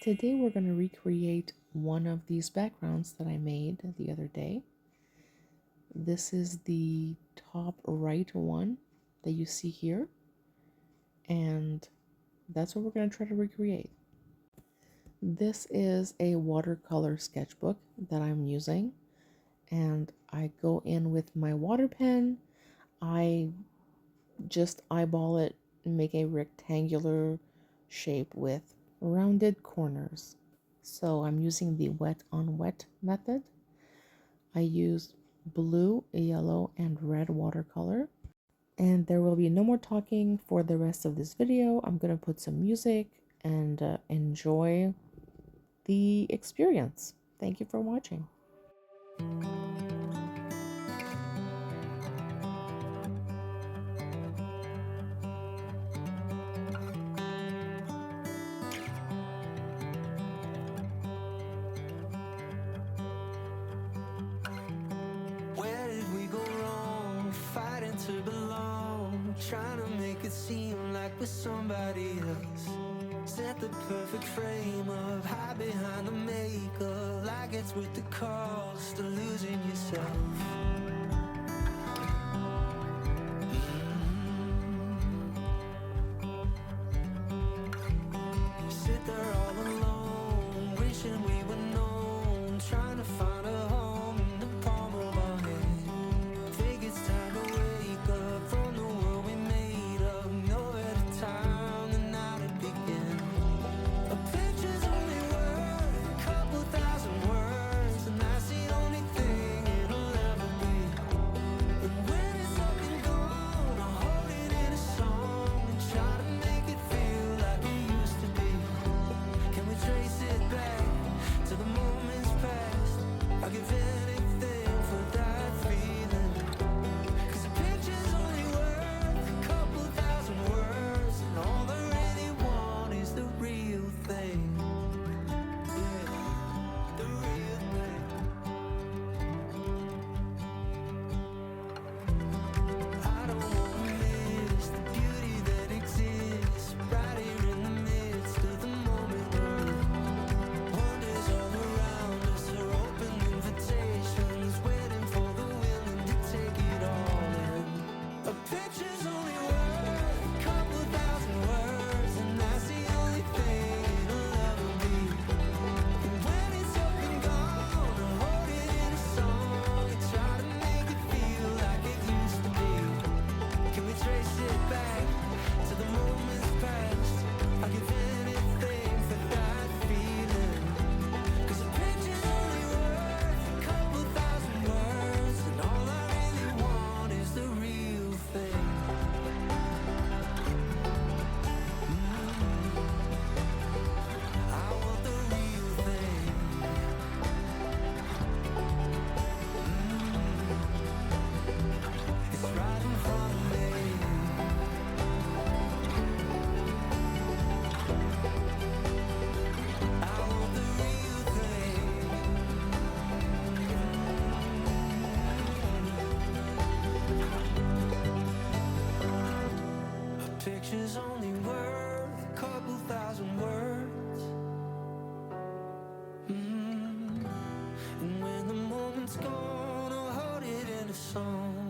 Today we're going to recreate one of these backgrounds that I made the other day. This is the top right one that you see here, and that's what we're going to try to recreate. This is a watercolor sketchbook that I'm using, and I go in with my water pen. I just eyeball it and make a rectangular shape with rounded corners. So I'm using the wet on wet method. I use blue, yellow, and red watercolor. And there will be no more talking for the rest of this video. I'm going to put some music and enjoy the experience. Thank you for watching. Where did we go wrong? Fighting to belong, trying to make it seem like we're somebody else. Set the perfect frame up, hide behind the makeup, like it's with the cost of losing yourself. Sit there all alone, wishing we were known, trying to find a home in the palm of our hand. Think it's time to wake up from the world we made up. No better time than now to begin. A picture's only worth a couple thousand words, and that's the only thing it'll ever be. And when it's up and gone, I'll hold it in a song and try to make it feel like it used to be. Can we trace it back to the moments past? I'll give anything for that feeling. 'Cause a picture's only worth a couple thousand words, and all I really want is the real thing. Yeah, the real thing. I don't wanna miss the beauty that exists right here in the midst of the moment we're in. Wonders all around us are open invitations, waiting for the willing to take it all in. A picture's only worth a couple thousand words, and that's the only thing it'll ever be. And when it's up and gone, I'll hold it in a song and try to make it feel like it used to be. Can we trace it back to the moments past? I'll give anything for that feeling. 'Cause a picture's only worth a couple thousand words, and all I really want is the real thing. I want the real thing. It's right in front of me. I want the real thing. A picture's only worth a couple thousand words. And when the moment's gone, I'll hold it in a song